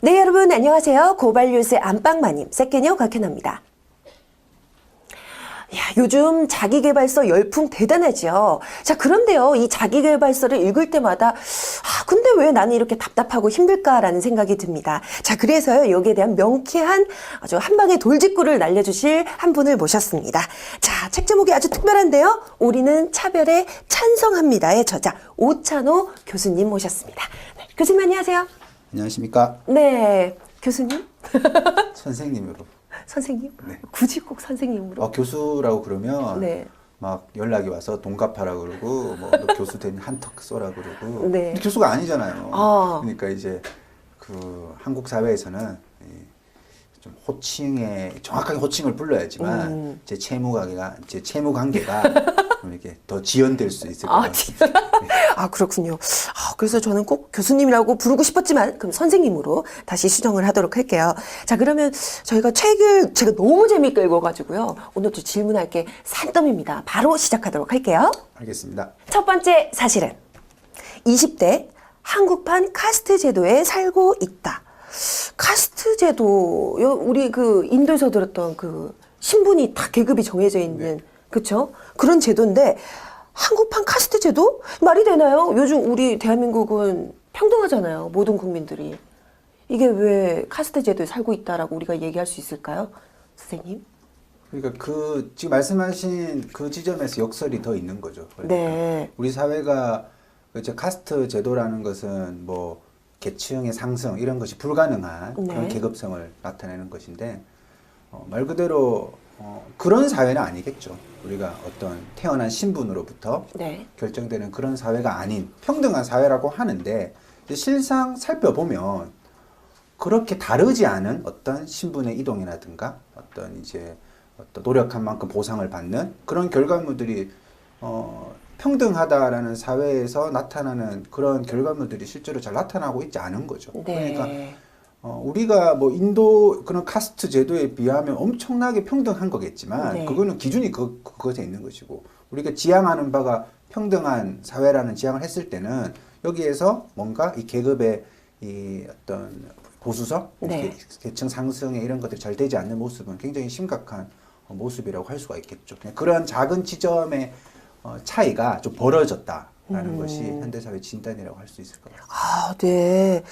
네, 여러분 안녕하세요. 고발뉴스의 안방마님 세케녀 곽현아입니다. 야, 요즘 자기계발서 열풍 대단하죠. 자, 그런데요, 이 자기계발서를 읽을 때마다 근데 왜 나는 이렇게 답답하고 힘들까라는 생각이 듭니다. 자, 그래서요, 여기에 대한 명쾌한 아주 한방의 돌직구를 날려주실 한 분을 모셨습니다. 자, 책 제목이 아주 특별한데요. 우리는 차별에 찬성합니다의 저자 오찬호 교수님 모셨습니다. 네, 교수님 안녕하세요. 안녕하십니까? 네, 교수님? 선생님으로. 선생님? 네. 굳이 꼭 선생님으로? 교수라고 그러면 네. 막 연락이 와서 돈 갚아라 그러고 뭐 너 교수 된 한턱 쏘라 그러고 네. 근데 교수가 아니잖아요. 아. 그러니까 이제 그 한국 사회에서는 좀 호칭에 정확하게 호칭을 불러야지만 제 채무 관계가 좀 이렇게 더 지연될 수 있을 것 같습니다. 그렇군요. 그래서 저는 꼭 교수님이라고 부르고 싶었지만 그럼 선생님으로 다시 수정을 하도록 할게요. 자, 그러면 저희가 책을 제가 너무 재미있게 읽어가지고요. 오늘도 질문할 게 산더미입니다. 바로 시작하도록 할게요. 알겠습니다. 첫 번째 사실은 20대 한국판 카스트 제도에 살고 있다. 카스트 제도, 우리 그 인도에서 들었던 그 신분이 다 계급이 정해져 있는, 네. 그쵸? 그런 제도인데, 한국판 카스트 제도? 말이 되나요? 요즘 우리 대한민국은 평등하잖아요. 모든 국민들이. 이게 왜 카스트 제도에 살고 있다라고 우리가 얘기할 수 있을까요? 선생님? 그러니까 그 지금 말씀하신 그 지점에서 역설이 더 있는 거죠. 그러니까 네. 우리 사회가 이제 카스트 제도라는 것은 뭐 계층의 상승 이런 것이 불가능한 네. 그런 계급성을 나타내는 것인데 말 그대로 그런 사회는 아니겠죠. 우리가 어떤 태어난 신분으로부터 네. 결정되는 그런 사회가 아닌 평등한 사회라고 하는데 이제 실상 살펴보면 그렇게 다르지 않은 어떤 신분의 이동이라든가 어떤 이제 어떤 노력한 만큼 보상을 받는 그런 결과물들이 평등하다라는 사회에서 나타나는 그런 결과물들이 실제로 잘 나타나고 있지 않은 거죠. 네. 그러니까 우리가 뭐 인도 그런 카스트 제도에 비하면 엄청나게 평등한 거겠지만 네. 그거는 기준이 그것에 있는 것이고 우리가 지향하는 바가 평등한 사회라는 지향을 했을 때는 여기에서 뭔가 이 계급의 이 어떤 보수성, 네. 계층 상승에 이런 것들이 잘 되지 않는 모습은 굉장히 심각한 모습이라고 할 수가 있겠죠. 그런 작은 지점의 차이가 좀 벌어졌다라는 것이 현대사회 진단이라고 할 수 있을 것 같습니다. 네.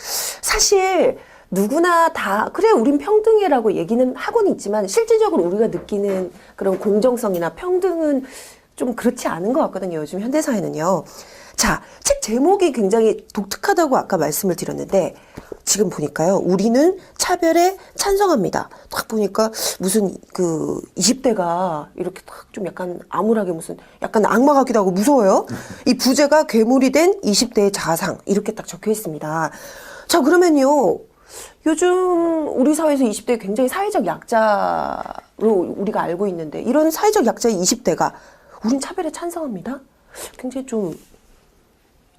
사실 누구나 다 그래 우린 평등해라고 얘기는 하고는 있지만 실질적으로 우리가 느끼는 그런 공정성이나 평등은 좀 그렇지 않은 것 같거든요. 요즘 현대사회는요. 자, 책 제목이 굉장히 독특하다고 아까 말씀을 드렸는데 지금 보니까요. 우리는 차별에 찬성합니다. 딱 보니까 무슨 그 20대가 이렇게 딱 좀 약간 암울하게 무슨 약간 악마 같기도 하고 무서워요. 이 부제가 괴물이 된 20대의 자상 이렇게 딱 적혀 있습니다. 자, 그러면요. 요즘 우리 사회에서 20대 굉장히 사회적 약자로 우리가 알고 있는데 이런 사회적 약자의 20대가 우린 차별에 찬성합니다. 굉장히 좀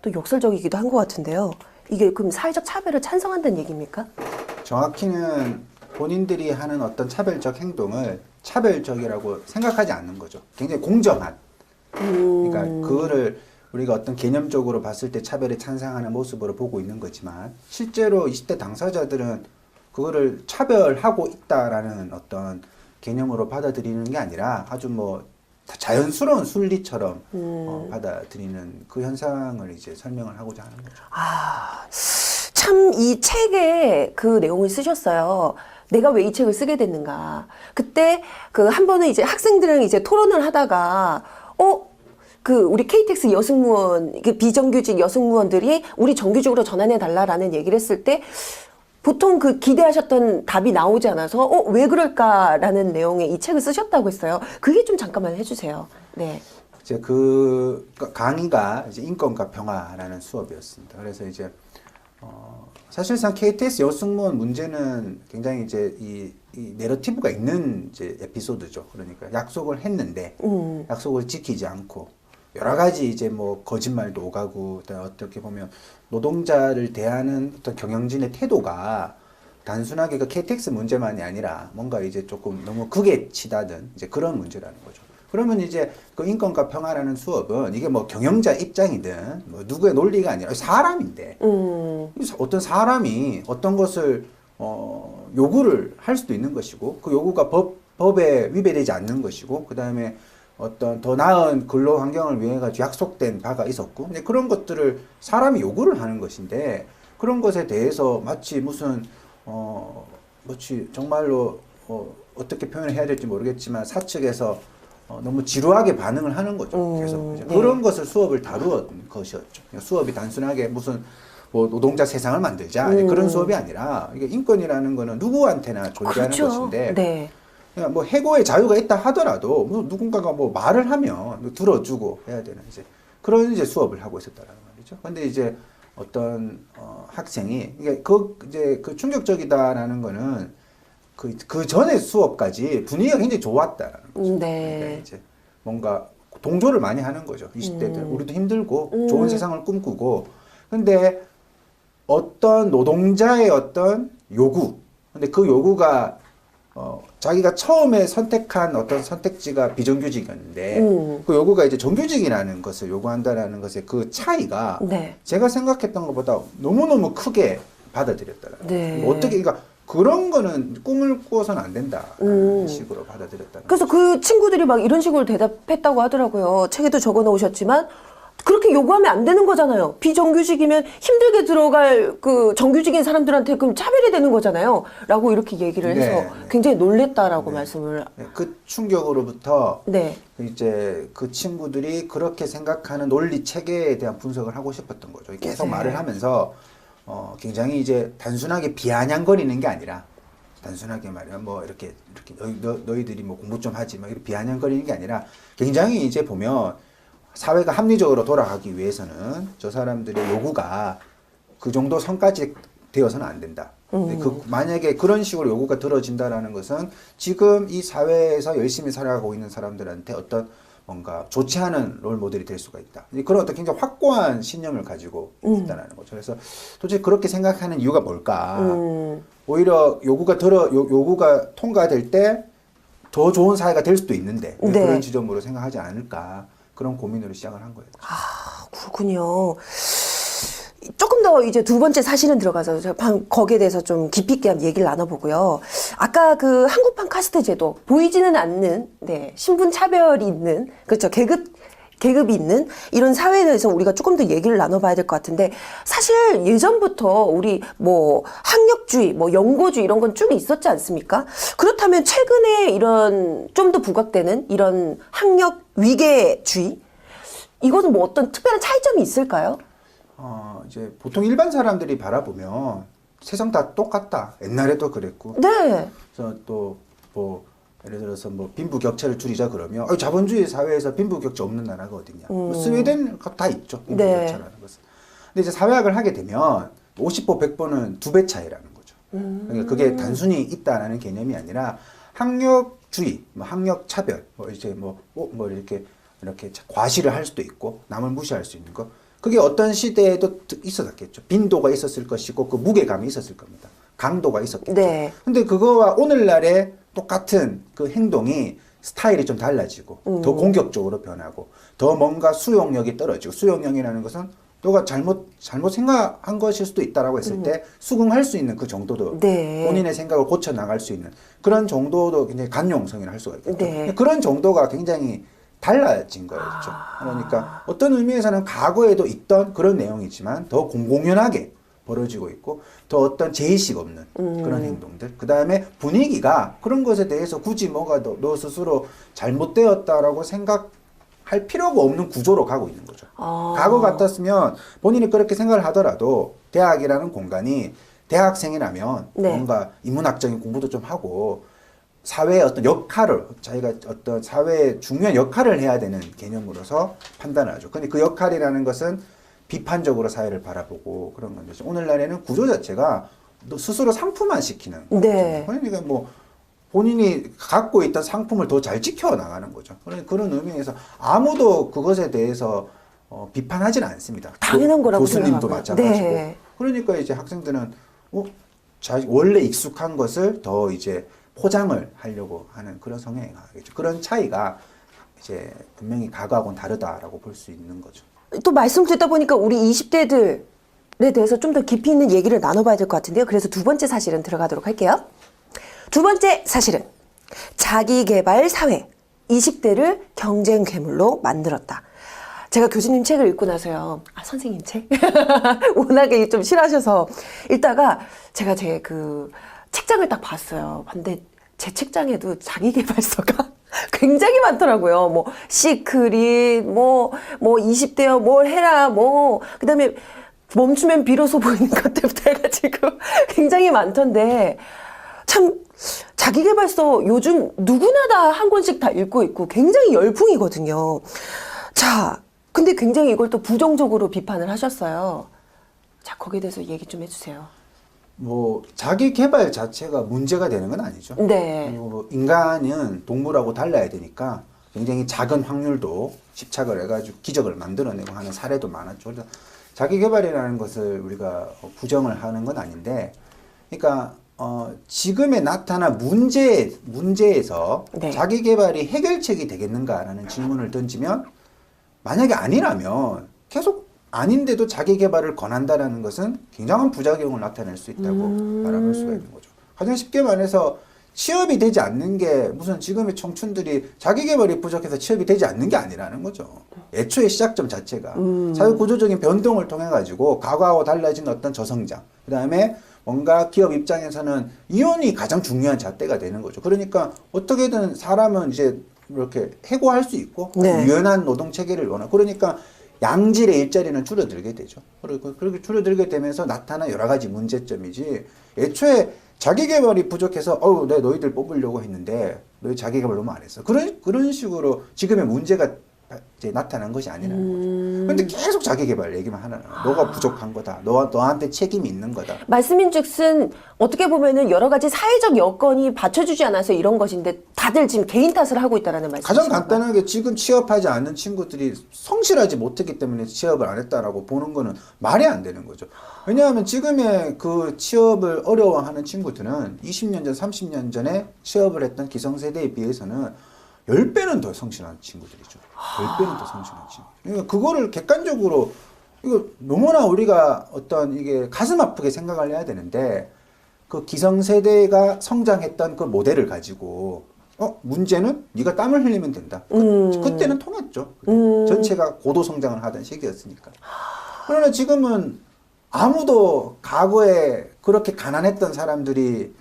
또 역설적이기도 한 것 같은데요. 이게 그럼 사회적 차별을 찬성한다는 얘기입니까? 정확히는 본인들이 하는 어떤 차별적 행동을 차별적이라고 생각하지 않는 거죠. 굉장히 공정한. 그러니까 그거를 우리가 어떤 개념적으로 봤을 때 차별에 찬성하는 모습으로 보고 있는 거지만 실제로 20대 당사자들은 그거를 차별하고 있다라는 어떤 개념으로 받아들이는 게 아니라 아주 뭐 자연스러운 순리처럼 받아들이는 그 현상을 이제 설명을 하고자 하는 거죠. 참 이 책에 그 내용을 쓰셨어요. 내가 왜 이 책을 쓰게 됐는가. 그때 그 한 번은 이제 학생들이랑 이제 토론을 하다가 그 우리 KTX 여승무원 그 비정규직 여승무원들이 우리 정규직으로 전환해 달라라는 얘기를 했을 때 보통 그 기대하셨던 답이 나오지 않아서 왜 그럴까라는 내용의 이 책을 쓰셨다고 했어요. 그게 좀 잠깐만 해주세요. 네. 이제 그 강의가 이제 인권과 평화라는 수업이었습니다. 그래서 이제 사실상 KTX 여승무원 문제는 굉장히 이제 이 내러티브가 있는 이제 에피소드죠. 그러니까 약속을 했는데 약속을 지키지 않고 여러 가지 이제 뭐 거짓말도 오가고 어떻게 보면 노동자를 대하는 어떤 경영진의 태도가 단순하게 그 KTX 문제만이 아니라 뭔가 이제 조금 너무 극에 치닫은 이제 그런 문제라는 거죠. 그러면 이제 그 인권과 평화라는 수업은 이게 뭐 경영자 입장이든 뭐 누구의 논리가 아니라 사람인데 어떤 사람이 어떤 것을 요구를 할 수도 있는 것이고 그 요구가 법에 위배되지 않는 것이고 그 다음에 어떤 더 나은 근로 환경을 위해 가지고 약속된 바가 있었고 근데 그런 것들을 사람이 요구를 하는 것인데 그런 것에 대해서 마치 무슨 마치 정말로 어떻게 표현을 해야 될지 모르겠지만 사측에서 너무 지루하게 반응을 하는 거죠. 계속 이제 그런 것을 수업을 다루었던 것이었죠. 수업이 단순하게 무슨 뭐 노동자 세상을 만들자 그런 수업이 아니라 이게 인권이라는 거는 누구한테나 존재하는 그렇죠. 것인데 네. 그냥 뭐 해고의 자유가 있다 하더라도 뭐 누군가가 뭐 말을 하면 들어주고 해야 되는 이제 그런 이제 수업을 하고 있었다라는 말이죠. 근데 이제 어떤 학생이 이게 이제 그 충격적이다라는 거는 그 전에 수업까지 분위기가 굉장히 좋았다라는 거죠. 네. 그러니까 이제 뭔가 동조를 많이 하는 거죠. 20대들 우리도 힘들고 좋은 세상을 꿈꾸고 근데 어떤 노동자의 어떤 요구 근데 그 요구가 자기가 처음에 선택한 어떤 선택지가 비정규직이었는데 그 요구가 이제 정규직이라는 것을 요구한다라는 것의 그 차이가 네. 제가 생각했던 것보다 너무너무 크게 받아들였다라는 네. 거죠. 어떻게 그러니까 그런 거는 꿈을 꾸어서는 안 된다라는 식으로 받아들였다는 그래서 그 친구들이 막 이런 식으로 대답했다고 하더라고요. 책에도 적어 놓으셨지만 그렇게 요구하면 안 되는 거잖아요. 비정규직이면 힘들게 들어갈 그 정규직인 사람들한테 그럼 차별이 되는 거잖아요. 라고 이렇게 얘기를 해서 네, 네. 굉장히 놀랬다라고 말씀을. 네, 그 충격으로부터 네. 이제 그 친구들이 그렇게 생각하는 논리 체계에 대한 분석을 하고 싶었던 거죠. 계속 네. 말을 하면서 굉장히 이제 단순하게 비아냥거리는 게 아니라 단순하게 말이야 뭐 이렇게 너희들이 뭐 공부 좀 하지 막 이렇게 비아냥거리는 게 아니라 굉장히 이제 보면 사회가 합리적으로 돌아가기 위해서는 저 사람들의 요구가 그 정도 선까지 되어서는 안 된다. 근데 만약에 그런 식으로 요구가 들어진다라는 것은 지금 이 사회에서 열심히 살아가고 있는 사람들한테 어떤 뭔가 좋지 않은 롤 모델이 될 수가 있다. 그런 어떤 굉장히 확고한 신념을 가지고 있다는 거죠. 그래서 도대체 그렇게 생각하는 이유가 뭘까? 오히려 요구가 통과될 때 더 좋은 사회가 될 수도 있는데 네. 그런 지점으로 생각하지 않을까? 그런 고민으로 시작을 한 거예요. 아, 그렇군요. 조금 더 이제 두 번째 사실은 들어가서 제가 거기에 대해서 좀 깊이 있게 한번 얘기를 나눠보고요. 아까 그 한국판 카스트 제도, 보이지는 않는, 네, 신분 차별이 있는, 그렇죠. 계급이 있는 이런 사회에 대해서 우리가 조금 더 얘기를 나눠봐야 될 것 같은데 사실 예전부터 우리 뭐 학력주의, 뭐 연고주의 이런 건 쭉 있었지 않습니까? 그렇다면 최근에 이런 좀 더 부각되는 이런 학력 위계주의 이것은 뭐 어떤 특별한 차이점이 있을까요? 이제 보통 일반 사람들이 바라보면 세상 다 똑같다. 옛날에도 그랬고. 네. 그래서 또 뭐 예를 들어서 뭐 빈부격차를 줄이자 그러면 자본주의 사회에서 빈부격차 없는 나라가 어딨냐. 뭐 스웨덴 다 있죠. 빈부격차라는 것은. 근데 이제 사회학을 하게 되면 50보 100보는 2배 차이라는 거죠. 그러니까 그게 단순히 있다라는 개념이 아니라 학력주의, 뭐 학력 차별, 뭐 이제 뭐 이렇게 과시를 할 수도 있고 남을 무시할 수 있는 거. 그게 어떤 시대에도 있었겠죠. 빈도가 있었을 것이고 그 무게감이 있었을 겁니다. 강도가 있었겠죠. 네. 근데 그거와 오늘날의 똑같은 그 행동이 스타일이 좀 달라지고 더 공격적으로 변하고 더 뭔가 수용력이 떨어지고 수용력이라는 것은 너가 잘못 생각한 것일 수도 있다라고 했을 때 수긍할 수 있는 그 정도도 네. 본인의 생각을 고쳐 나갈 수 있는 그런 정도도 굉장히 간용성이라 할 수가 있거든요. 네. 그런 정도가 굉장히 달라진 거예요. 그렇죠? 그러니까 어떤 의미에서는 과거에도 있던 그런 내용이지만 더 공공연하게 벌어지고 있고 더 어떤 제의식 없는 그런 행동들 그 다음에 분위기가 그런 것에 대해서 굳이 뭐가 너 스스로 잘못되었다라고 생각할 필요가 없는 구조로 가고 있는 거죠. 과거 같았으면 본인이 그렇게 생각을 하더라도 대학이라는 공간이 대학생이라면 네. 뭔가 인문학적인 공부도 좀 하고 사회의 어떤 역할을 자기가 어떤 사회의 중요한 역할을 해야 되는 개념으로서 판단을 하죠. 근데 그 역할이라는 것은 비판적으로 사회를 바라보고 그런 건데 오늘날에는 구조 자체가 스스로 상품화 시키는 네. 그러니까 뭐 본인이 갖고 있던 상품을 더 잘 지켜 나가는 거죠. 그런 의미에서 아무도 그것에 대해서 비판하지는 않습니다. 당연한 거라고 교수님도 생각하고요. 마찬가지고. 네. 그러니까 이제 학생들은 원래 익숙한 것을 더 이제 포장을 하려고 하는 그런 성향이 강하겠죠. 그런 차이가 이제 분명히 과거하고는 다르다라고 볼 수 있는 거죠. 또 말씀 듣다 보니까 우리 20대들 대해서 좀 더 깊이 있는 얘기를 나눠봐야 될 것 같은데요. 그래서 두 번째 사실은 들어가도록 할게요. 두 번째 사실은 자기계발 사회, 20대를 경쟁 괴물로 만들었다. 제가 교수님 책을 읽고 나서요. 선생님 책? 워낙에 좀 싫어하셔서 읽다가 제가 제 그 책장을 딱 봤어요. 근데 제 책장에도 자기계발서가 굉장히 많더라고요. 뭐 시크릿, 뭐 20대여 뭘 해라, 그 다음에 멈추면 비로소 보이는 것들부터 해가지고 굉장히 많던데 참 자기계발서 요즘 누구나 다 한 권씩 다 읽고 있고 굉장히 열풍이거든요. 자, 근데 굉장히 이걸 또 부정적으로 비판을 하셨어요. 자, 거기에 대해서 얘기 좀 해주세요. 뭐 자기 개발 자체가 문제가 되는 건 아니죠. 네. 그리고 인간은 동물하고 달라야 되니까 굉장히 작은 확률도 집착을 해가지고 기적을 만들어내고 하는 사례도 많았죠. 그래서 자기 개발이라는 것을 우리가 부정을 하는 건 아닌데, 그러니까 지금에 나타난 문제에서 네. 자기 개발이 해결책이 되겠는가라는 질문을 던지면, 만약에 아니라면 계속 아닌데도 자기 개발을 권한다라는 것은 굉장한 부작용을 나타낼 수 있다고 바라볼 수가 있는 거죠. 가장 쉽게 말해서 취업이 되지 않는 게 무슨 지금의 청춘들이 자기 개발이 부족해서 취업이 되지 않는 게 아니라는 거죠. 애초에 시작점 자체가 사회 구조적인 변동을 통해 가지고 과거하고 달라진 어떤 저성장, 그다음에 뭔가 기업 입장에서는 이혼이 가장 중요한 잣대가 되는 거죠. 그러니까 어떻게든 사람은 이제 이렇게 해고할 수 있고 네. 유연한 노동 체계를 원하고, 그러니까 양질의 일자리는 줄어들게 되죠. 그리고 그렇게 줄어들게 되면서 나타난 여러 가지 문제점이지, 애초에 자기 개발이 부족해서 내 너희들 뽑으려고 했는데 너희 자기 개발 너무 안 했어. 그런 식으로 지금의 문제가 이제 나타난 것이 아니라는 거죠. 그런데 계속 자기 개발 얘기만 하는 거야. 너가 부족한 거다. 너한테 책임이 있는 거다. 말씀인즉슨 어떻게 보면은 여러 가지 사회적 여건이 받쳐주지 않아서 이런 것인데 다들 지금 개인 탓을 하고 있다라는 말씀이시죠? 가장 간단하게 지금 취업하지 않는 친구들이 성실하지 못했기 때문에 취업을 안 했다라고 보는 거는 말이 안 되는 거죠. 왜냐하면 지금의 그 취업을 어려워하는 친구들은 20년 전, 30년 전에 취업을 했던 기성세대에 비해서는 10배는 더 성실한 친구들이죠. 10배는 더 성실한 친구. 그러니까 그거를 객관적으로, 이거 너무나 우리가 어떤 이게 가슴 아프게 생각을 해야 되는데, 그 기성세대가 성장했던 그 모델을 가지고 문제는 네가 땀을 흘리면 된다. 그때는 통했죠. 전체가 고도 성장을 하던 시기였으니까. 그러나 지금은 아무도 과거에 그렇게 가난했던 사람들이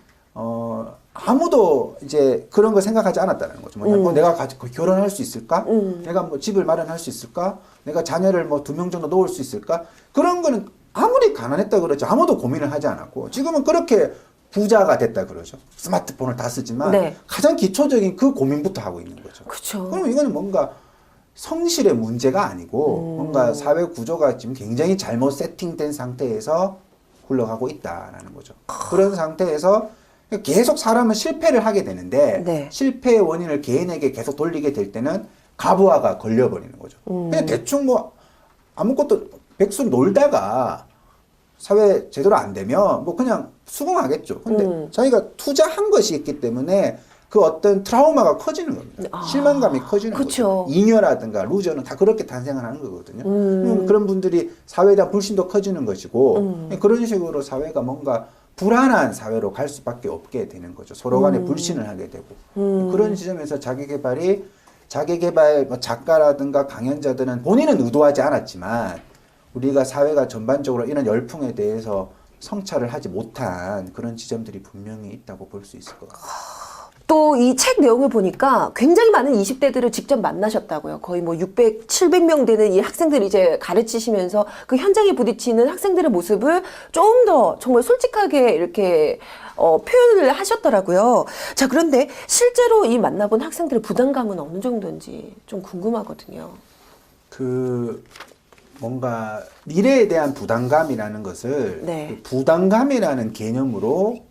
아무도 이제 그런 걸 생각하지 않았다는 거죠. 뭐냐, 내가 결혼할 수 있을까? 내가 뭐 집을 마련할 수 있을까? 내가 자녀를 뭐 2명 정도 놓을 수 있을까? 그런 거는 아무리 가난했다 그러지 아무도 고민을 하지 않았고, 지금은 그렇게 부자가 됐다 그러죠. 스마트폰을 다 쓰지만 네. 가장 기초적인 그 고민부터 하고 있는 거죠. 그렇죠. 그럼 이거는 뭔가 성실의 문제가 아니고 뭔가 사회 구조가 지금 굉장히 잘못 세팅된 상태에서 굴러가고 있다라는 거죠. 그런 상태에서 계속 사람은 실패를 하게 되는데, 네. 실패의 원인을 개인에게 계속 돌리게 될 때는 가부화가 걸려버리는 거죠. 그냥 대충 뭐 아무것도 백수 놀다가 사회 제대로 안 되면 뭐 그냥 수긍하겠죠. 근데 자기가 투자한 것이 있기 때문에 그 어떤 트라우마가 커지는 겁니다. 실망감이 커지는 그쵸. 거죠. 잉여라든가 루저는 다 그렇게 탄생을 하는 거거든요. 그런 분들이 사회에 대한 불신도 커지는 것이고, 그런 식으로 사회가 뭔가 불안한 사회로 갈 수밖에 없게 되는 거죠. 서로 간에 불신을 하게 되고. 그런 지점에서 자기개발 뭐 작가라든가 강연자들은 본인은 의도하지 않았지만 우리가 사회가 전반적으로 이런 열풍에 대해서 성찰을 하지 못한 그런 지점들이 분명히 있다고 볼 수 있을 것 같아요. 또 이 책 내용을 보니까 굉장히 많은 20대들을 직접 만나셨다고요. 거의 뭐 600, 700명 되는 이 학생들이 이제 가르치시면서 그 현장에 부딪히는 학생들의 모습을 좀 더 정말 솔직하게 이렇게 표현을 하셨더라고요. 자, 그런데 실제로 이 만나본 학생들의 부담감은 어느 정도인지 좀 궁금하거든요. 뭔가 미래에 대한 부담감이라는 것을 네. 그 부담감이라는 개념으로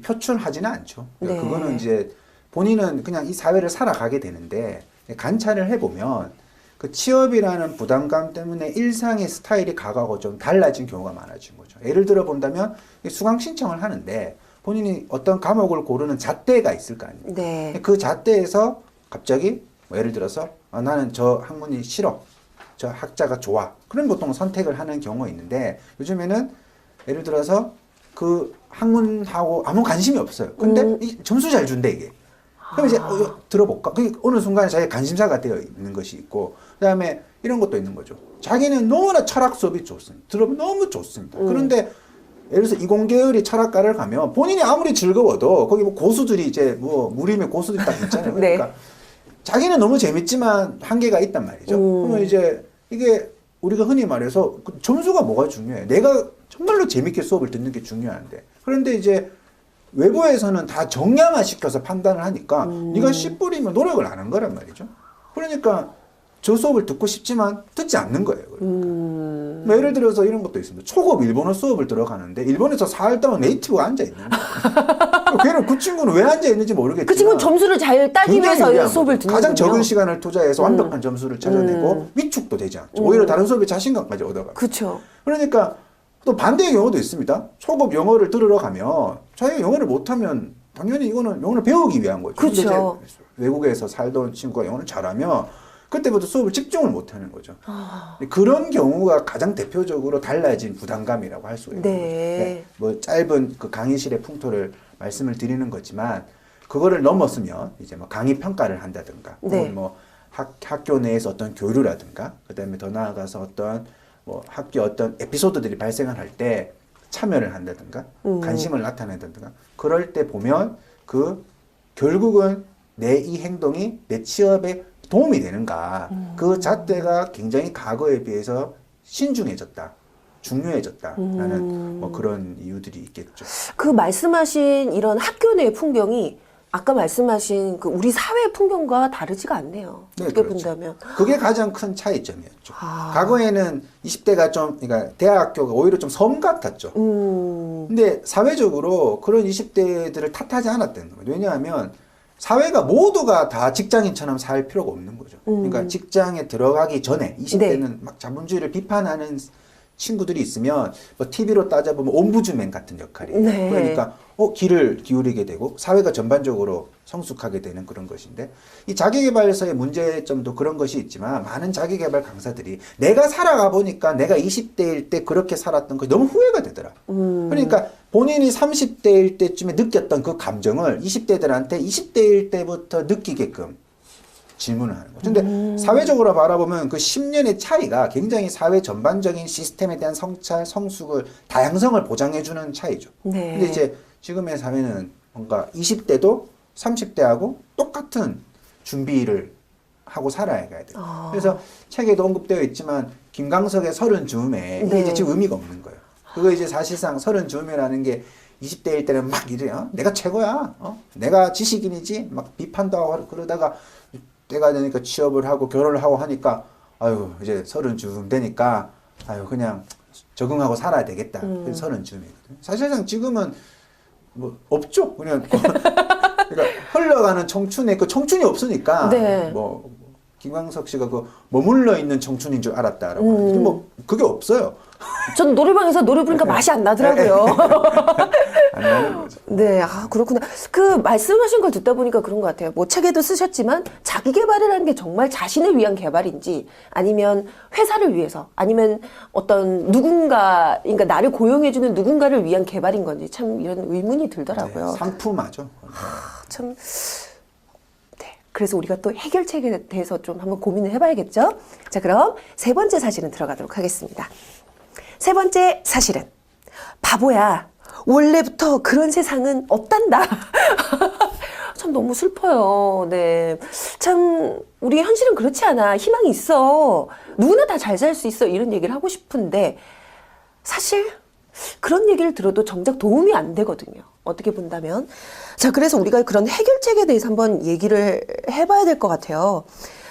표출하지는 않죠. 그러니까 네. 그거는 이제 본인은 그냥 이 사회를 살아가게 되는데, 관찰을 해보면 그 취업이라는 부담감 때문에 일상의 스타일이 과거하고 좀 달라진 경우가 많아진 거죠. 예를 들어 본다면 수강 신청을 하는데 본인이 어떤 과목을 고르는 잣대가 있을 거 아닙니까? 네. 그 잣대에서 갑자기 뭐 예를 들어서 나는 저 학문이 싫어. 저 학자가 좋아. 그럼 보통 선택을 하는 경우가 있는데 요즘에는 예를 들어서 그 학문하고 아무 관심이 없어요. 근데 이 점수 잘 준대 이게. 그럼 이제 들어볼까? 그게 어느 순간에 자기 관심사가 되어 있는 것이 있고 그다음에 이런 것도 있는 거죠. 자기는 너무나 철학 수업이 좋습니다. 들으면 너무 좋습니다. 그런데 예를 들어서 이공계열이 철학과를 가면 본인이 아무리 즐거워도 거기 뭐 고수들이 이제 뭐 무림의 고수들이 딱 있잖아요. 네. 그러니까 자기는 너무 재밌지만 한계가 있단 말이죠. 그러면 이제 이게 우리가 흔히 말해서 그 점수가 뭐가 중요해? 내가 정말로 재밌게 수업을 듣는 게 중요한데. 그런데 이제 외부에서는 다 정량화 시켜서 판단을 하니까 네가 씨 뿌리면 노력을 안 한 거란 말이죠. 그러니까 저 수업을 듣고 싶지만 듣지 않는 거예요. 뭐 예를 들어서 이런 것도 있습니다. 초급 일본어 수업을 들어가는데 일본에서 4일 동안 네이티브가 앉아 있는 거예요. 걔는 그 친구는 왜 앉아 있는지 모르겠지만 그 친구는 점수를 잘 따기 굉장히 위해서 유리한 수업을 거죠. 듣는군요. 가장 적은 시간을 투자해서 완벽한 점수를 찾아내고 위축도 되지 않죠. 오히려 다른 수업에 자신감까지 얻어가요. 그렇죠. 그러니까 또 반대의 경우도 있습니다. 초급 영어를 들으러 가면 자기가 영어를 못하면 당연히 이거는 영어를 배우기 위한 거죠. 근데 그렇죠. 이제 외국에서 살던 친구가 영어를 잘하면 그때부터 수업을 집중을 못하는 거죠. 그런 경우가 가장 대표적으로 달라진 부담감이라고 할 수가 있는 네. 거죠. 네, 뭐 짧은 그 강의실의 풍토를 말씀을 드리는 거지만 그거를 넘었으면 이제 뭐 강의 평가를 한다든가 네. 혹은 뭐 학교 내에서 어떤 교류라든가 그다음에 더 나아가서 어떤 뭐 학교 어떤 에피소드들이 발생을 할 때 참여를 한다든가 관심을 나타낸다든가 그럴 때 보면 그 결국은 내 이 행동이 내 취업에 도움이 되는가 그 잣대가 굉장히 과거에 비해서 신중해졌다 중요해졌다라는 뭐 그런 이유들이 있겠죠. 그 말씀하신 이런 학교 내 풍경이 아까 말씀하신 그 우리 사회 풍경과 다르지가 않네요. 네, 어떻게 그렇죠. 본다면. 그게 가장 큰 차이점이었죠. 과거에는 20대가 좀, 그러니까 대학교가 오히려 좀 섬 같았죠. 근데 사회적으로 그런 20대들을 탓하지 않았다는 거예요. 왜냐하면 사회가 모두가 다 직장인처럼 살 필요가 없는 거죠. 그러니까 직장에 들어가기 전에 20대는 막 자본주의를 비판하는 친구들이 있으면 뭐 TV로 따져보면 옴부즈맨 같은 역할이에요. 네. 그러니까 귀를 기울이게 되고 사회가 전반적으로 성숙하게 되는 그런 것인데 이 자기계발서의 문제점도 그런 것이 있지만 많은 자기계발 강사들이 내가 살아가 보니까 내가 20대일 때 그렇게 살았던 것이 너무 후회가 되더라. 그러니까 본인이 30대일 때쯤에 느꼈던 그 감정을 20대들한테 20대일 때부터 느끼게끔 질문을 하는 거죠. 근데 사회적으로 바라보면 그 10년의 차이가 굉장히 사회 전반적인 시스템에 대한 성찰, 성숙을, 다양성을 보장해주는 차이죠. 네. 근데 이제 지금의 사회는 뭔가 20대도 30대하고 똑같은 준비를 하고 살아야 돼요. 그래서 책에도 언급되어 있지만 김광석의 30즈음에 이게 네. 이제 지금 의미가 없는 거예요. 그거 이제 사실상 30즈음이라는 게 20대일 때는 막 이래요. 내가 최고야. 내가 지식인이지. 막 비판도 하고 그러다가 때가 되니까 취업을 하고 결혼을 하고 하니까 아유 이제 30즈음 되니까 아유 그냥 적응하고 살아야 되겠다. 그래서 30즈음이거든요. 사실상 지금은 뭐 없죠. 그냥 그러니까 흘러가는 청춘에 그 청춘이 없으니까 네. 뭐 김광석 씨가 그 머물러 있는 청춘인 줄 알았다라고 하는데 뭐 그게 없어요. 전 노래방에서 노래 부르니까 맛이 안 나더라고요. 안 나는 거죠. 네, 아, 그렇구나. 그 말씀하신 걸 듣다 보니까 그런 것 같아요. 뭐 책에도 쓰셨지만 자기 개발이라는 게 정말 자신을 위한 개발인지 아니면 회사를 위해서 아니면 어떤 누군가, 그러니까 나를 고용해주는 누군가를 위한 개발인 건지 참 이런 의문이 들더라고요. 네, 상품화죠. 참. 네. 그래서 우리가 또 해결책에 대해서 좀 한번 고민을 해봐야겠죠? 자, 그럼 세 번째 사실은 들어가도록 하겠습니다. 세 번째 사실은 바보야. 원래부터 그런 세상은 없단다. 참 너무 슬퍼요. 네. 참 우리 현실은 그렇지 않아. 희망이 있어. 누구나 다 잘 살 수 있어. 이런 얘기를 하고 싶은데 사실 그런 얘기를 들어도 정작 도움이 안 되거든요. 어떻게 본다면. 자, 그래서 우리가 그런 해결책에 대해서 한번 얘기를 해봐야 될 것 같아요.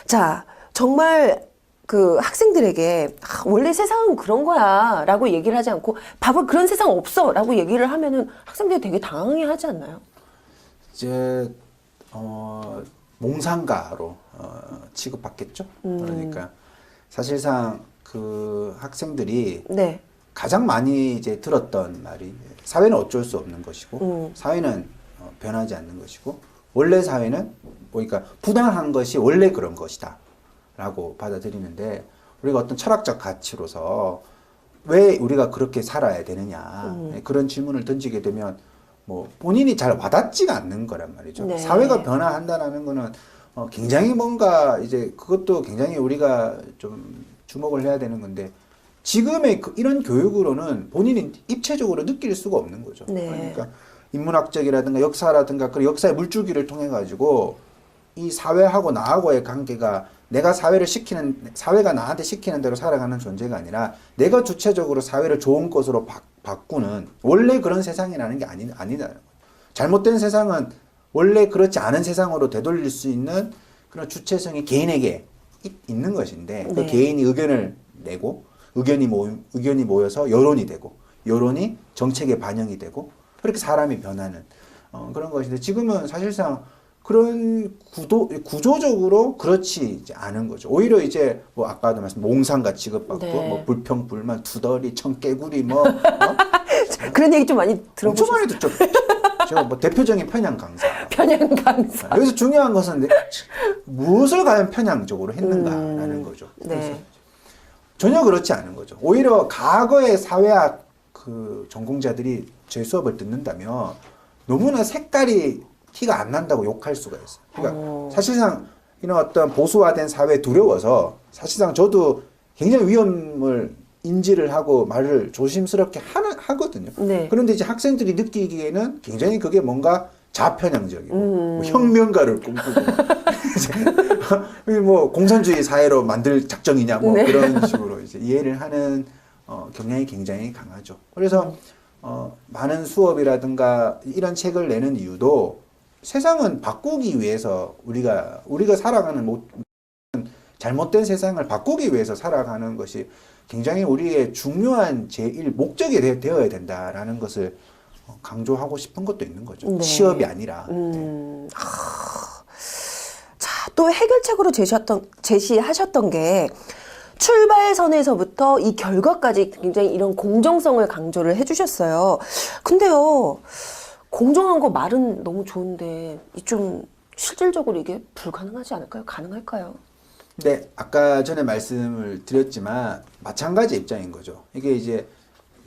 자, 정말 그 학생들에게 원래 세상은 그런 거야 라고 얘기를 하지 않고 바보 그런 세상 없어 라고 얘기를 하면은 학생들이 되게 당황해 하지 않나요? 이제 몽상가로 취급받겠죠. 그러니까 사실상 그 학생들이 네. 가장 많이 이제 들었던 말이 사회는 어쩔 수 없는 것이고 사회는 변하지 않는 것이고 원래 사회는 그러니까 부당한 것이 원래 그런 것이다 라고 받아들이는데 우리가 어떤 철학적 가치로서 왜 우리가 그렇게 살아야 되느냐 그런 질문을 던지게 되면 뭐 본인이 잘 와닿지가 않는 거란 말이죠. 네. 사회가 변화한다는 거는 굉장히 뭔가 이제 그것도 굉장히 우리가 좀 주목을 해야 되는 건데 지금의 이런 교육으로는 본인이 입체적으로 느낄 수가 없는 거죠. 네. 그러니까 인문학적이라든가 역사라든가 그 역사의 물줄기를 통해 가지고 이 사회하고 나하고의 관계가 내가 사회가 나한테 시키는 대로 살아가는 존재가 아니라 내가 주체적으로 사회를 좋은 것으로 바꾸는 원래 그런 세상이라는 게 아니다는 거예요. 잘못된 세상은 원래 그렇지 않은 세상으로 되돌릴 수 있는 그런 주체성이 개인에게 있는 것인데 그 네. 개인이 의견을 내고 의견이 모여서 여론이 되고 여론이 정책에 반영이 되고 그렇게 사람이 변하는 그런 것인데 지금은 사실상 그런 구조적으로 그렇지 않은 거죠. 오히려 이제 뭐 아까도 말씀 몽상가 취급받고 네. 뭐 불평, 불만, 투덜이, 청개구리 뭐 그런 얘기 좀 많이 엄청 들어보셨어요? 많이 듣죠. 저 뭐 대표적인 편향 강사. 편향 강사. 여기서 중요한 것은 무엇을 과연 편향적으로 했는가라는 거죠. 네. 그래서 전혀 그렇지 않은 거죠. 오히려 과거의 사회학 그 전공자들이 제 수업을 듣는다면 너무나 색깔이 티가 안 난다고 욕할 수가 있어요. 그러니까 사실상 이런 어떤 보수화된 사회에 두려워서 사실상 저도 굉장히 위험을 인지를 하고 말을 조심스럽게 하거든요. 네. 그런데 이제 학생들이 느끼기에는 굉장히 그게 뭔가 좌편향적이고 뭐 혁명가를 꿈꾸고 이제 뭐 공산주의 사회로 만들 작정이냐 뭐 네. 그런 식으로 이제 이해를 하는 경향이 굉장히 강하죠. 그래서 많은 수업이라든가 이런 책을 내는 이유도 세상은 바꾸기 위해서 우리가 살아가는 잘못된 세상을 바꾸기 위해서 살아가는 것이 굉장히 우리의 중요한 제1 목적이 되어야 된다라는 것을 강조하고 싶은 것도 있는 거죠. 네. 취업이 아니라. 자, 또 해결책으로 제시하셨던 게 출발선에서부터 이 결과까지 굉장히 이런 공정성을 강조를 해주셨어요. 근데요, 공정한 거 말은 너무 좋은데 좀 실질적으로 이게 불가능하지 않을까요? 가능할까요? 네, 아까 전에 말씀을 드렸지만 마찬가지 입장인 거죠. 이게 이제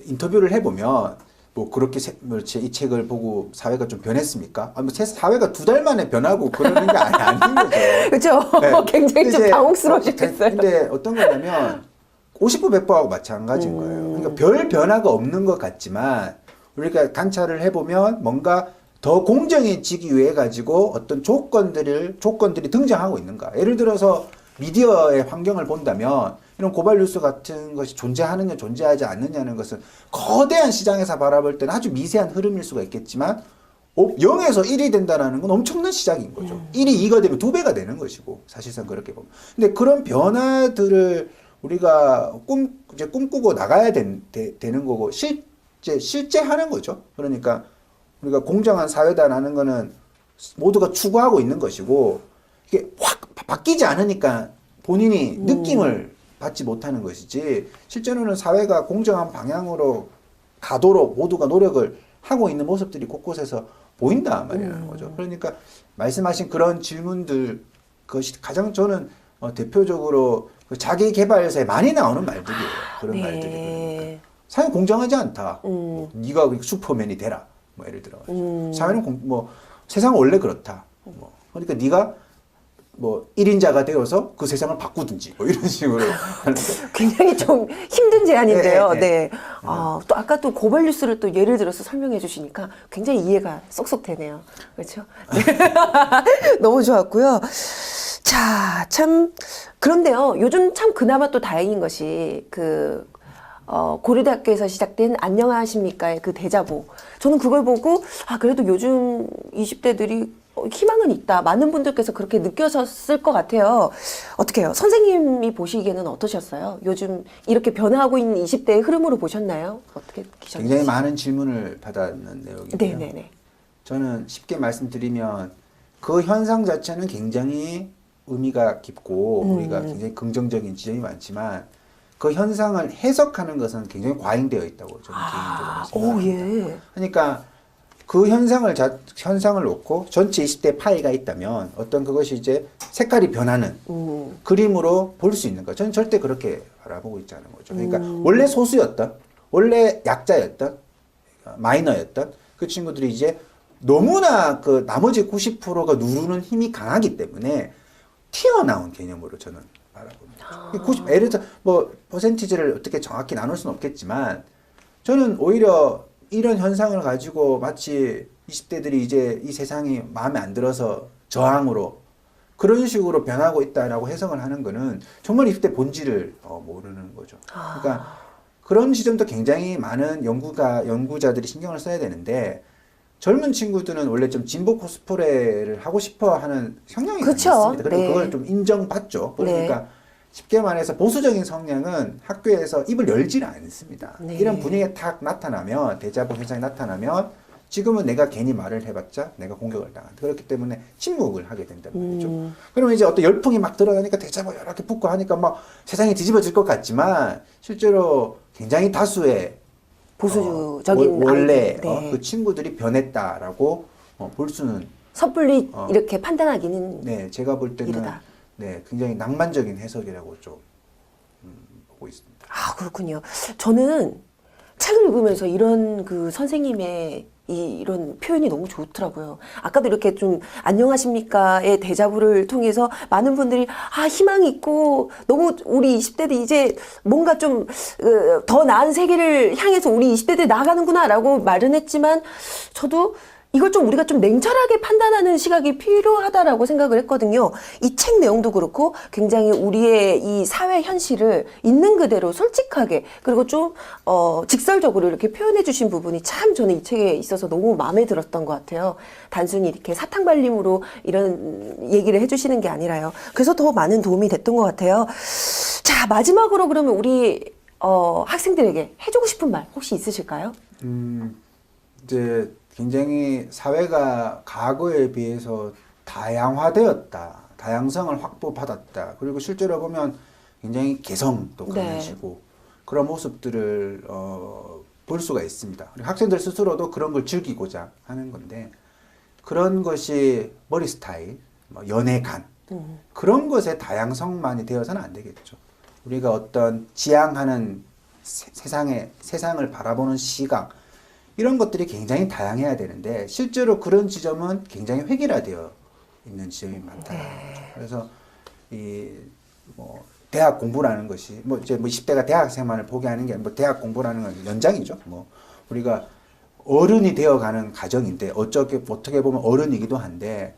인터뷰를 해보면 뭐 그렇게 이 책을 보고 사회가 좀 변했습니까? 뭐 사회가 2달 만에 변하고 그러는 게 아닌 거죠. 그렇죠. 네. 굉장히 좀 이제 당혹스러우셨겠어요. 근데 어떤 거냐면 50% 100%하고 마찬가지인 거예요. 그러니까 별 변화가 없는 것 같지만 우리가 관찰을 해보면 뭔가 더 공정해지기 위해 가지고 어떤 조건들이 등장하고 있는가. 예를 들어서 미디어의 환경을 본다면 이런 고발 뉴스 같은 것이 존재하느냐 존재하지 않느냐는 것은 거대한 시장에서 바라볼 때는 아주 미세한 흐름일 수가 있겠지만 0에서 1이 된다는 건 엄청난 시작인 거죠. 1이 2가 되면 2배가 되는 것이고 사실상 그렇게 보면. 근데 그런 변화들을 우리가 이제 꿈꾸고 나가야 되는 거고 실제 하는 거죠. 그러니까 우리가 공정한 사회다라는 거는 모두가 추구하고 있는 것이고 이게 확 바뀌지 않으니까 본인이 느낌을 받지 못하는 것이지 실제로는 사회가 공정한 방향으로 가도록 모두가 노력을 하고 있는 모습들이 곳곳에서 보인다 말이라는 거죠. 그러니까 말씀하신 그런 질문들 그것이 가장 저는 대표적으로 자기 개발서에 많이 나오는 말들이에요. 그런 네. 말들이. 그러니까. 사회 공정하지 않다. 네가 슈퍼맨이 되라. 뭐 예를 들어. 사회는 세상은 원래 그렇다. 그러니까 네가 뭐 1인자가 되어서 그 세상을 바꾸든지 뭐 이런 식으로 굉장히 좀 힘든 제안인데요. 네, 네. 네. 또 아까 또 고발 뉴스를 또 예를 들어서 설명해 주시니까 굉장히 이해가 쏙쏙 되네요. 그렇죠? 네. 너무 좋았고요. 자, 참 그런데요. 요즘 참 그나마 또 다행인 것이 고려대학교에서 시작된 안녕하십니까의 그 대자보. 저는 그걸 보고 그래도 요즘 20대들이 희망은 있다. 많은 분들께서 그렇게 느껴졌을 것 같아요. 어떻게 해요? 선생님이 보시기에는 어떠셨어요? 요즘 이렇게 변화하고 있는 20대의 흐름으로 보셨나요? 어떻게 기셨나요? 굉장히 많은 질문을 받았는 내용이고요. 네네네. 저는 쉽게 말씀드리면 그 현상 자체는 굉장히 의미가 깊고 우리가 굉장히 긍정적인 지점이 많지만 그 현상을 해석하는 것은 굉장히 과잉되어 있다고 저는 개인적으로 생각합니다. 예. 그러니까 그 현상을 놓고 전체 20대 파이가 있다면 어떤 그것이 이제 색깔이 변하는 그림으로 볼 수 있는 거죠. 저는 절대 그렇게 바라보고 있지 않은 거죠. 그러니까 원래 소수였던, 원래 약자였던, 마이너였던 그 친구들이 이제 너무나 그 나머지 90%가 누르는 힘이 강하기 때문에 튀어나온 개념으로 저는 바라봅니다. 예를 들어 뭐 퍼센티지를 어떻게 정확히 나눌 수는 없겠지만 저는 오히려 이런 현상을 가지고 마치 20대들이 이제 이 세상이 마음에 안 들어서 저항으로 그런 식으로 변하고 있다라고 해석을 하는 거는 정말 20대 본질을 모르는 거죠. 그러니까 그런 지점도 굉장히 많은 연구자들이 신경을 써야 되는데 젊은 친구들은 원래 좀 진보 코스프레를 하고 싶어 하는 성향이 그쵸? 있습니다. 그리고 네. 그걸 좀 인정받죠. 그러니까 네. 쉽게 말해서 보수적인 성향은 학교에서 입을 열지를 않습니다. 네. 이런 분위기가 탁 나타나면, 대자보 현상이 나타나면 지금은 내가 괜히 말을 해봤자 내가 공격을 당한다. 그렇기 때문에 침묵을 하게 된단 말이죠. 그러면 이제 어떤 열풍이 막 드러나니까 대자보 여러 개 붙고 하니까 막 세상이 뒤집어질 것 같지만 실제로 굉장히 다수의 보수적인 원래 아이들. 네. 그 친구들이 변했다라고 볼 수는 섣불리 이렇게 판단하기는 네, 제가 볼 때는 이르다. 네, 굉장히 낭만적인 해석이라고 좀 보고 있습니다. 아, 그렇군요. 저는 책을 읽으면서 이런 그 선생님의 이런 표현이 너무 좋더라고요. 아까도 이렇게 좀 안녕하십니까의 대자보를 통해서 많은 분들이 희망이 있고 너무 우리 20대들 이제 뭔가 좀 더 나은 세계를 향해서 우리 20대들이 나아가는구나라고 말은 했지만 저도 이걸 좀 우리가 좀 냉철하게 판단하는 시각이 필요하다라고 생각을 했거든요. 이 책 내용도 그렇고 굉장히 우리의 이 사회 현실을 있는 그대로 솔직하게 그리고 좀 직설적으로 이렇게 표현해 주신 부분이 참 저는 이 책에 있어서 너무 마음에 들었던 것 같아요. 단순히 이렇게 사탕발림으로 이런 얘기를 해주시는 게 아니라요. 그래서 더 많은 도움이 됐던 것 같아요. 자, 마지막으로 그러면 우리 학생들에게 해주고 싶은 말 혹시 있으실까요? 이제 굉장히 사회가 과거에 비해서 다양화되었다. 다양성을 확보받았다. 그리고 실제로 보면 굉장히 개성도 강하시고 그런 모습들을 볼 수가 있습니다. 그리고 학생들 스스로도 그런 걸 즐기고자 하는 건데 그런 것이 머리 스타일, 연애관 그런 것의 다양성만이 되어서는 안 되겠죠. 우리가 어떤 지향하는 세상을 바라보는 시각 이런 것들이 굉장히 다양해야 되는데 실제로 그런 지점은 굉장히 획일화되어 있는 지점이 많다는 거죠. 그래서 대학 공부라는 것이 이제 20대가 대학생만을 포기하는 게 대학 공부라는 건 연장이죠. 우리가 어른이 되어가는 과정인데 어떻게 보면 어른이기도 한데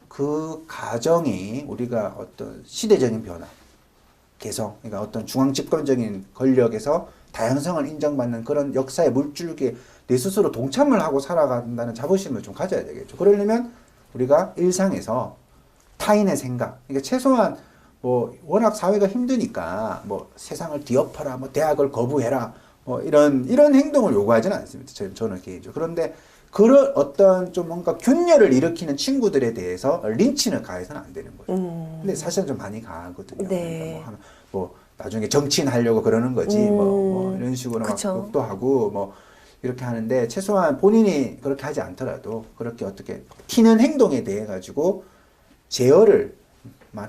그 과정이 우리가 어떤 시대적인 변화, 개성, 그러니까 어떤 중앙 집권적인 권력에서 다양성을 인정받는 그런 역사의 물줄기에 내 스스로 동참을 하고 살아간다는 자부심을 좀 가져야 되겠죠. 그러려면 우리가 일상에서 타인의 생각, 그러니까 최소한 워낙 사회가 힘드니까 세상을 뒤엎어라, 대학을 거부해라, 이런 행동을 요구하지는 않습니다. 저는 개인적으로. 그런데 그런 어떤 좀 뭔가 균열을 일으키는 친구들에 대해서 린치는 가해서는 안 되는 거죠. 근데 사실은 좀 많이 가하거든요. 네. 그러니까 나중에 정치인 하려고 그러는 거지, 이런 식으로 막 욕도 하고, 이렇게 하는데 최소한 본인이 그렇게 하지 않더라도 그렇게 어떻게 튀는 행동에 대해 가지고 제어를만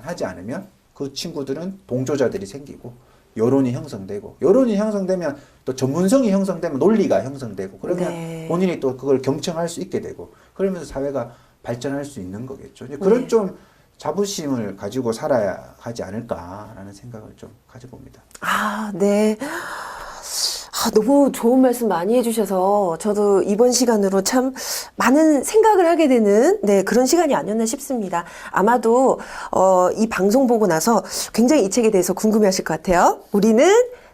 하지 않으면 그 친구들은 동조자들이 생기고 여론이 형성되면 또 전문성이 형성되면 논리가 형성되고 그러면 본인이 또 그걸 경청할 수 있게 되고 그러면서 사회가 발전할 수 있는 거겠죠. 그런 좀 자부심을 가지고 살아야 하지 않을까라는 생각을 좀 가져봅니다. 네. 너무 좋은 말씀 많이 해주셔서 저도 이번 시간으로 참 많은 생각을 하게 되는 그런 시간이 아니었나 싶습니다. 아마도 이 방송 보고 나서 굉장히 이 책에 대해서 궁금해하실 것 같아요. 우리는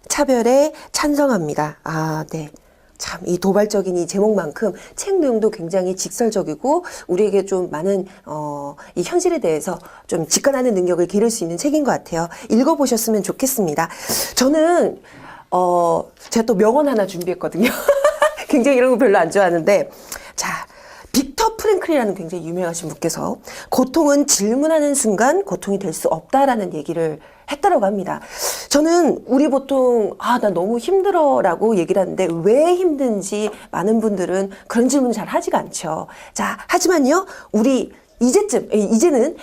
차별에 찬성합니다. 네. 참 이 도발적인 이 제목만큼 책 내용도 굉장히 직설적이고 우리에게 좀 많은 이 현실에 대해서 좀 직관하는 능력을 기를 수 있는 책인 것 같아요. 읽어보셨으면 좋겠습니다. 저는 제가 또 명언 하나 준비했거든요. 굉장히 이런 거 별로 안 좋아하는데 자, 빅터 프랭클 프랭클이라는 굉장히 유명하신 분께서 고통은 질문하는 순간 고통이 될 수 없다라는 얘기를 했다라고 합니다. 저는 우리 보통 나 너무 힘들어라고 얘기를 하는데 왜 힘든지 많은 분들은 그런 질문을 잘 하지가 않죠. 자, 하지만요, 우리 이제는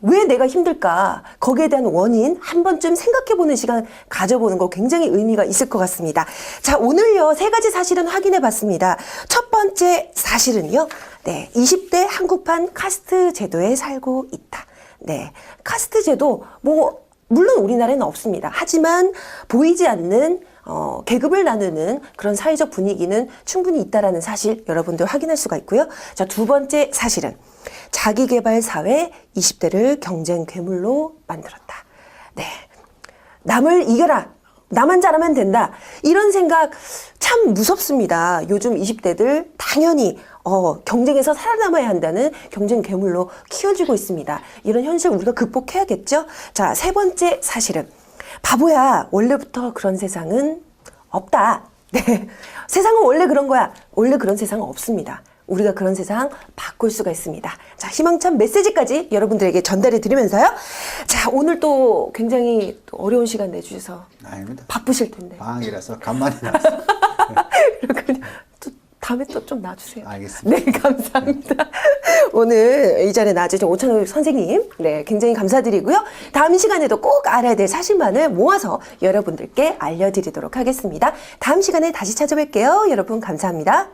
왜 내가 힘들까? 거기에 대한 원인 한 번쯤 생각해보는 시간 가져보는 거 굉장히 의미가 있을 것 같습니다. 자, 오늘요 3가지 사실은 확인해 봤습니다. 첫 번째 사실은요, 20대 한국판 카스트 제도에 살고 있다. 네, 카스트 제도 물론 우리나라에는 없습니다. 하지만 보이지 않는 계급을 나누는 그런 사회적 분위기는 충분히 있다라는 사실 여러분들 확인할 수가 있고요. 자, 두 번째 사실은 자기개발 사회 20대를 경쟁 괴물로 만들었다. 네. 남을 이겨라. 나만 잘하면 된다. 이런 생각 참 무섭습니다. 요즘 20대들 당연히 경쟁에서 살아남아야 한다는 경쟁 괴물로 키워지고 있습니다. 이런 현실 우리가 극복해야겠죠? 자, 세 번째 사실은 바보야. 원래부터 그런 세상은 없다. 네. 세상은 원래 그런 거야. 원래 그런 세상은 없습니다. 우리가 그런 세상 바꿀 수가 있습니다. 자, 희망찬 메시지까지 여러분들에게 전달해 드리면서요. 자, 오늘 또 굉장히 또 어려운 시간 내주셔서 아닙니다. 바쁘실 텐데. 방학이라서 간만에 나왔어요. 그러니까 또 다음에 또 좀 놔주세요. 알겠습니다. 네, 감사합니다. 오늘 이 자리에 나와주신 오창욱 선생님, 네, 굉장히 감사드리고요. 다음 시간에도 꼭 알아야 될 사실만을 모아서 여러분들께 알려드리도록 하겠습니다. 다음 시간에 다시 찾아뵐게요. 여러분 감사합니다.